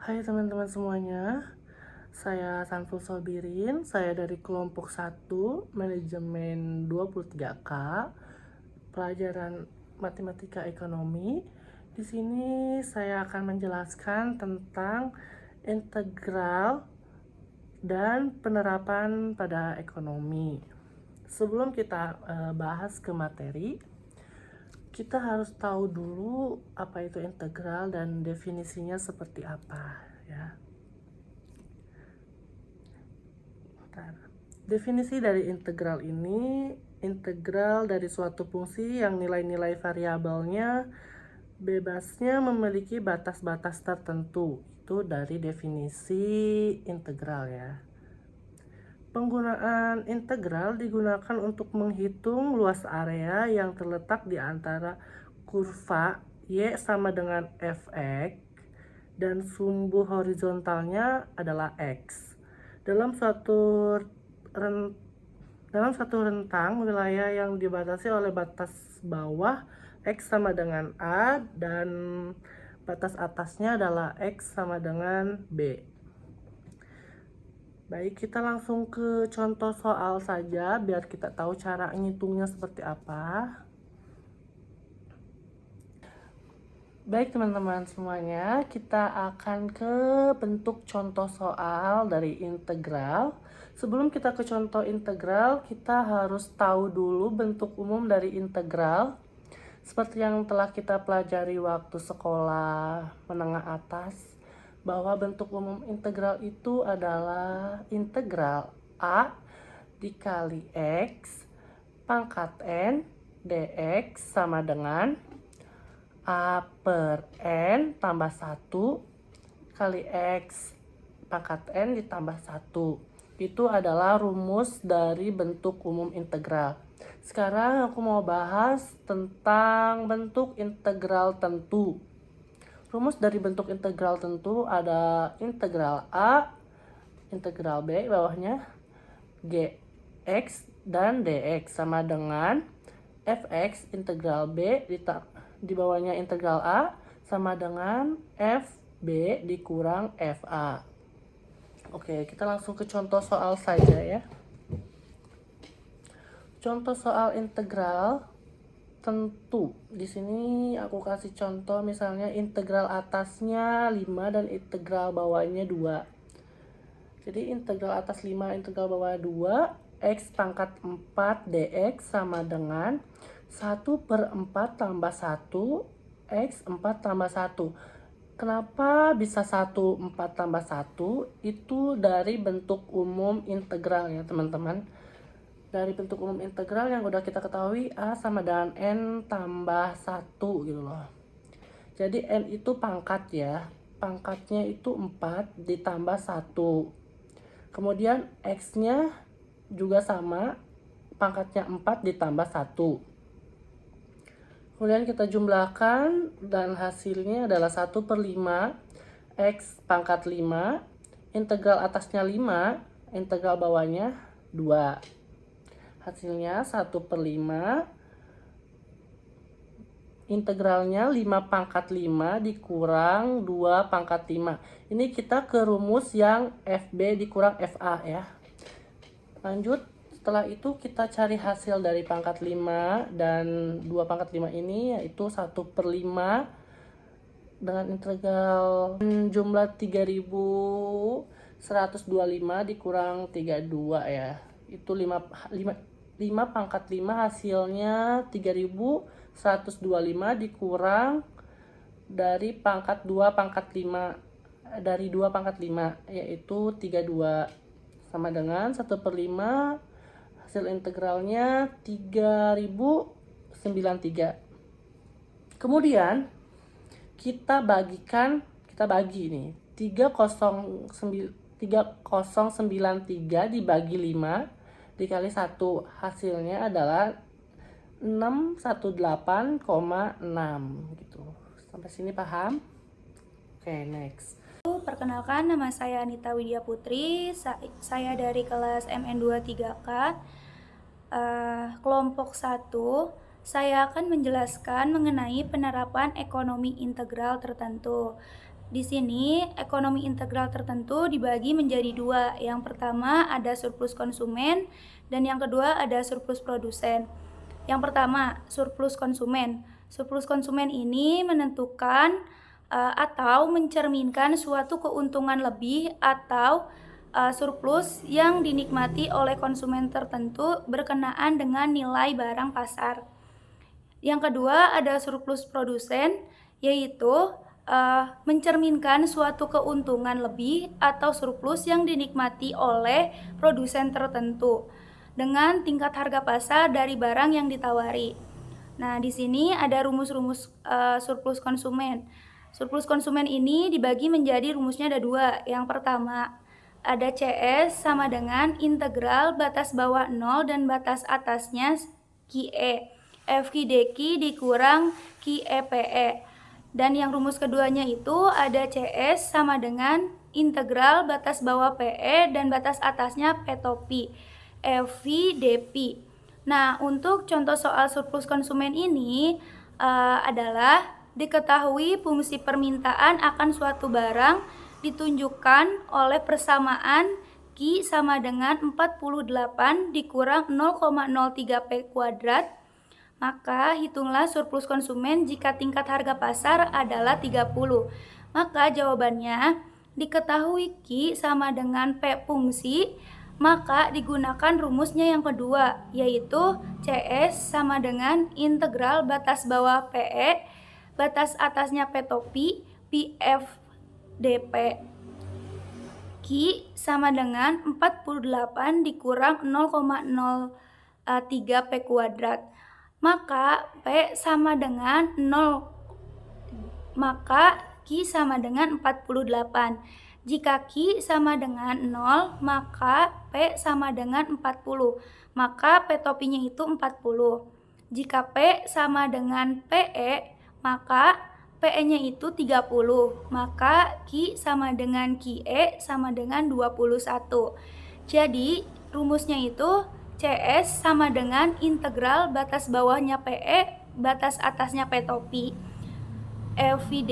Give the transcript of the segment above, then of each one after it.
Hai teman-teman semuanya, saya Sanful Sobirin, saya dari kelompok 1, manajemen 23K, pelajaran matematika ekonomi. Di sini saya akan menjelaskan tentang integral dan penerapan pada ekonomi. Sebelum kita bahas ke materi, kita harus tahu dulu apa itu integral dan definisinya seperti apa ya. Definisi dari integral ini, integral dari suatu fungsi yang nilai-nilai variabelnya bebasnya memiliki batas-batas tertentu. Itu dari definisi integral ya. Penggunaan integral digunakan untuk menghitung luas area yang terletak di antara kurva Y sama dengan Fx dan sumbu horizontalnya adalah X. Dalam suatu rentang wilayah yang dibatasi oleh batas bawah X sama dengan A dan batas atasnya adalah X sama dengan B. Baik, kita langsung ke contoh soal saja biar kita tahu cara ngitungnya seperti apa. Baik teman-teman semuanya, kita akan ke bentuk contoh soal dari integral. Sebelum kita ke contoh integral, kita harus tahu dulu bentuk umum dari integral. Seperti yang telah kita pelajari waktu sekolah menengah atas, bahwa bentuk umum integral itu adalah integral A dikali X pangkat N dx sama dengan A per N tambah 1 kali X pangkat N ditambah 1. Itu adalah rumus dari bentuk umum integral. Sekarang aku mau bahas tentang bentuk integral tentu. Rumus dari bentuk integral tentu ada integral A, integral B bawahnya Gx dan dx sama dengan Fx integral B di bawahnya integral A sama dengan Fb dikurang Fa. Oke, kita langsung ke contoh soal saja ya. Contoh soal integral tentu. Di sini aku kasih contoh misalnya integral atasnya 5 dan integral bawahnya 2. Jadi integral atas 5, integral bawah 2, X pangkat 4 dx sama dengan 1 per 4 tambah 1, X 4 tambah 1. Kenapa bisa 1, 4 tambah 1? Itu dari bentuk umum integral ya teman-teman. Dari bentuk umum integral yang udah kita ketahui A sama dengan N tambah 1 gitu loh. Jadi N itu pangkat ya. Pangkatnya itu 4 ditambah 1. Kemudian X-nya juga sama, pangkatnya 4 ditambah 1. Kemudian kita jumlahkan dan hasilnya adalah 1 per 5 X pangkat 5, integral atasnya 5, integral bawahnya 2. Hasilnya 1 per 5, integralnya 5 pangkat 5 dikurang 2 pangkat 5. Ini kita ke rumus yang FB dikurang FA ya. Lanjut, setelah itu kita cari hasil dari pangkat 5 dan 2 pangkat 5 ini, yaitu 1 per 5 dengan integral jumlah 3125 dikurang 32 ya. Itu 5 pangkat 5 hasilnya 3125 dikurang dari pangkat 2 pangkat 5 dari 2 pangkat 5 yaitu 32 sama dengan 1 per 5 hasil integralnya 3093. Kemudian kita bagi nih 3093 dibagi 5 dikali 1, hasilnya adalah 618,6 gitu. Sampai sini paham? Oke, next. Perkenalkan, nama saya Anita Widya Putri. Saya dari kelas MN23K, kelompok 1. Saya akan menjelaskan mengenai penerapan ekonomi integral tertentu. Di sini, ekonomi integral tertentu dibagi menjadi dua. Yang pertama ada surplus konsumen, dan yang kedua ada surplus produsen. Yang pertama, surplus konsumen. Surplus konsumen ini menentukan atau mencerminkan suatu keuntungan lebih atau surplus yang dinikmati oleh konsumen tertentu berkenaan dengan nilai barang pasar. Yang kedua ada surplus produsen, yaitu mencerminkan suatu keuntungan lebih atau surplus yang dinikmati oleh produsen tertentu dengan tingkat harga pasar dari barang yang ditawari. Nah, di sini ada rumus-rumus surplus konsumen. Surplus konsumen ini dibagi menjadi rumusnya ada dua. Yang pertama, ada CS sama dengan integral batas bawah 0 dan batas atasnya QE. FQDQ dikurang QEPE. Dan yang rumus keduanya itu ada CS sama dengan integral batas bawah PE dan batas atasnya PTOPI. FQDP. Nah, untuk contoh soal surplus konsumen ini adalah diketahui fungsi permintaan akan suatu barang ditunjukkan oleh persamaan Q sama dengan 48 dikurang 0,03 P kuadrat. Maka hitunglah surplus konsumen jika tingkat harga pasar adalah 30. Maka jawabannya diketahui Q sama dengan P fungsi, maka digunakan rumusnya yang kedua, yaitu CS sama dengan integral batas bawah PE, batas atasnya PTOPI, PF DP. Q sama dengan 48 dikurang 0,03 P kuadrat. Maka P sama dengan 0. Maka Q sama dengan 48. Jika Q sama dengan 0, maka P sama dengan 40. Maka P topinya itu 40. Jika P sama dengan PE, maka PE-nya itu 30, maka Q sama dengan QE sama dengan 21. Jadi, rumusnya itu CS sama dengan integral batas bawahnya PE, batas atasnya P topi. FV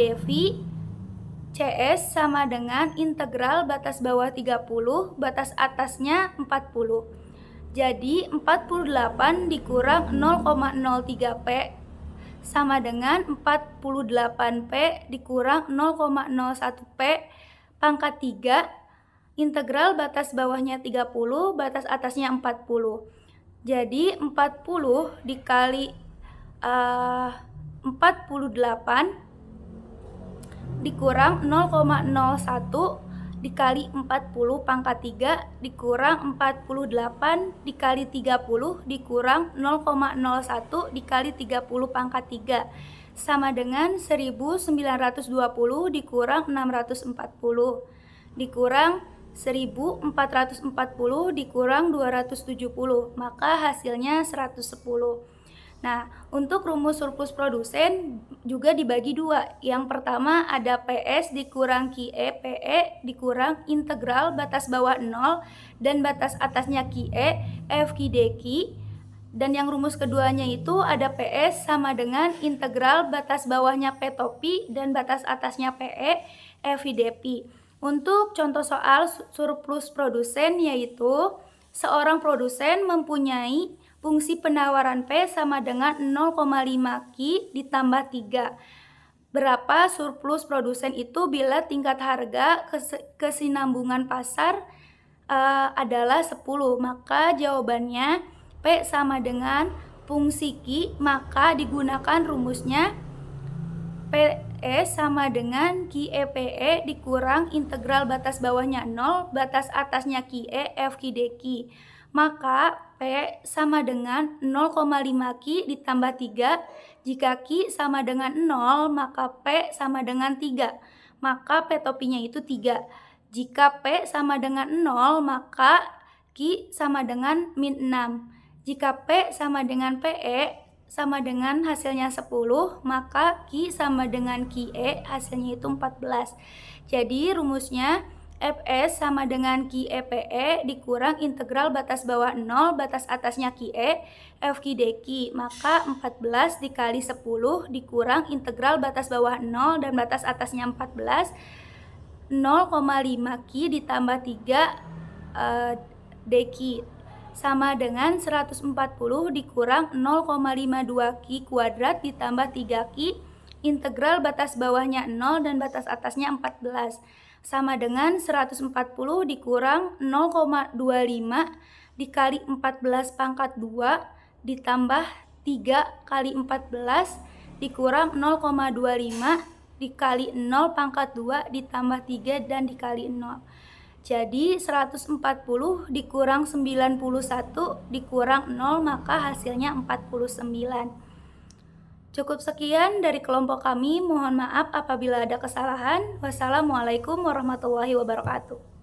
CS sama dengan integral batas bawah 30, batas atasnya 40. Jadi, 48 dikurang 0,03 P sama dengan 48P dikurang 0,01 P pangkat 3, integral batas bawahnya 30, batas atasnya 40. Jadi 40 dikali 48 dikurang 0,01 dikali 40 pangkat 3 dikurang 48 dikali 30 dikurang 0,01 dikali 30 pangkat 3 sama dengan 1920 dikurang 640 dikurang 1440 dikurang 270, maka hasilnya 110. Nah, untuk rumus surplus produsen juga dibagi dua. Yang pertama ada PS dikurang QE, PE dikurang integral batas bawah 0 dan batas atasnya QE, FQDQ. Dan yang rumus keduanya itu ada PS sama dengan integral batas bawahnya P topi dan batas atasnya PE, FQDP. Untuk contoh soal surplus produsen yaitu seorang produsen mempunyai fungsi penawaran P sama dengan 0,5 Q ditambah 3. Berapa surplus produsen itu bila tingkat harga kesinambungan pasar adalah 10. Maka jawabannya P sama dengan fungsi Q, maka digunakan rumusnya PE sama dengan QEPE dikurang integral batas bawahnya 0, batas atasnya QE, FQDQ. Maka P sama dengan 0,5 Q ditambah 3. Jika Q sama dengan 0, maka P sama dengan 3. Maka P topinya itu 3. Jika P sama dengan 0, maka Q sama dengan min 6. Jika P sama dengan PE sama dengan hasilnya 10, maka Q sama dengan QE hasilnya itu 14. Jadi rumusnya Fs sama dengan Ki EPE dikurang integral batas bawah 0 batas atasnya Ki E Fq dq. Maka 14 dikali 10 dikurang integral batas bawah 0 dan batas atasnya 14, 0,5 Ki ditambah 3 dq sama dengan 140 dikurang 0,52 Ki kuadrat ditambah 3 Ki integral batas bawahnya 0 dan batas atasnya 14 sama dengan 140 dikurang 0,25 dikali 14 pangkat 2 ditambah 3 kali 14 dikurang 0,25 dikali 0 pangkat 2 ditambah 3 dan dikali 0. Jadi 140 dikurang 91 dikurang 0 maka hasilnya 49. Cukup sekian dari kelompok kami. Mohon maaf apabila ada kesalahan. Wassalamualaikum warahmatullahi wabarakatuh.